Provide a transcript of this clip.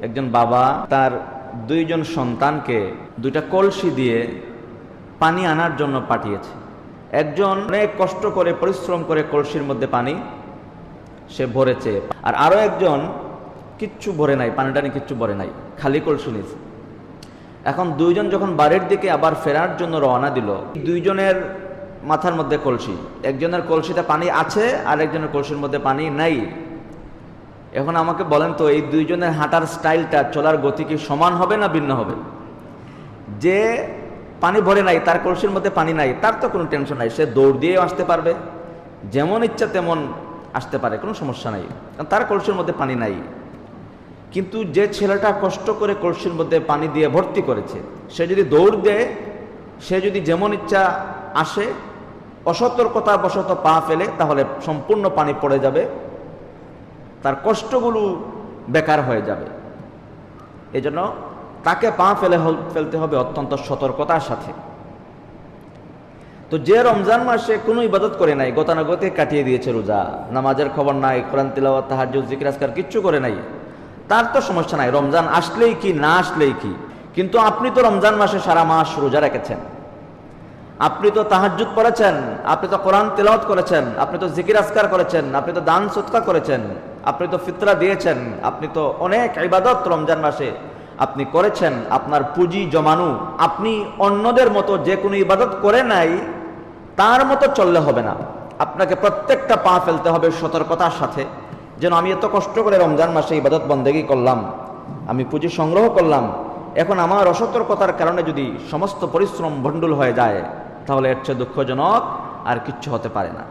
একজন বাবা তার দুইজন সন্তানকে দুইটা কলসি দিয়ে পানি আনার জন্য পাঠিয়েছে। একজন অনেক কষ্ট করে পরিশ্রম করে কলসির মধ্যে পানি সে ভরেছে, আর আরো একজন কিচ্ছু ভরে নাই, পানি টানি কিচ্ছু ভরে নাই, খালি কলসি নিয়েছে। এখন দুইজন যখন বাড়ির দিকে আবার ফেরার জন্য রওনা দিল, দুইজনের মাথার মধ্যে কলসি, একজনের কলসিতে পানি আছে আর একজনের কলসির মধ্যে পানি নাই। এখন আমাকে বলেন তো, এই দুইজনের হাঁটার স্টাইলটা, চলার গতি কি সমান হবে না ভিন্ন হবে? যে পানি ভরে নাই, তার কলসির মধ্যে পানি নাই, তার তো কোনো টেনশন নাই, সে দৌড় দিয়ে আসতে পারবে, যেমন ইচ্ছা তেমন আসতে পারে, কোনো সমস্যা নাই, কারণ তার কলসির মধ্যে পানি নাই। কিন্তু যে ছেলেটা কষ্ট করে কলসির মধ্যে পানি দিয়ে ভর্তি করেছে, সে যদি দৌড় দেয়, সে যদি যেমন ইচ্ছা আসে, অসতর্কতা বশত পা ফেলে, তাহলে সম্পূর্ণ পানি পড়ে যাবে, তার কষ্টগুলো বেকার হয়ে যাবে। এজন্য তাকে পা ফেলতে হবে অত্যন্ত সতর্কতার সাথে। তো যে রমজান মাসে কোনো ইবাদত করে নাই, গতানুগতিক কাটিয়ে দিয়েছে, রোজা, নামাজের খবর নাই, কোরআন তিলাওয়াত, তাহাজ্জুদ, জিকির আজকার কিচ্ছু করে নাই, তার তো সমস্যা নাই, রমজান আসলেই কি না আসলেই কি। কিন্তু আপনি তো রমজান মাসে সারা মাস রোজা রেখেছেন, আপনি তো তাহাজ্জুদ পড়েছেন, আপনি তো কোরআন তিলাওয়াত করেছেন, আপনি তো জিকির আজকার করেছেন, আপনি তো দান সদকা করেছেন, আপনি তো ফিতরা দিয়েছেন, আপনি তো অনেক ইবাদত রমজান মাসে আপনি করেছেন, আপনার পুঁজি জমানো। আপনি অন্যদের মতো যে কোনো ইবাদত করে নাই, তার মতো চললে হবে না, আপনাকে প্রত্যেকটা পা ফেলতে হবে সতর্কতার সাথে, যেন আমি এত কষ্ট করে রমজান মাসে ইবাদত বন্দেগী করলাম, আমি পুঁজি সংগ্রহ করলাম, এখন আমার অসতর্কতার কারণে যদি সমস্ত পরিশ্রম ভণ্ডুল হয়ে যায়, তাহলে এর চেয়ে দুঃখজনক আর কিচ্ছু হতে পারে না।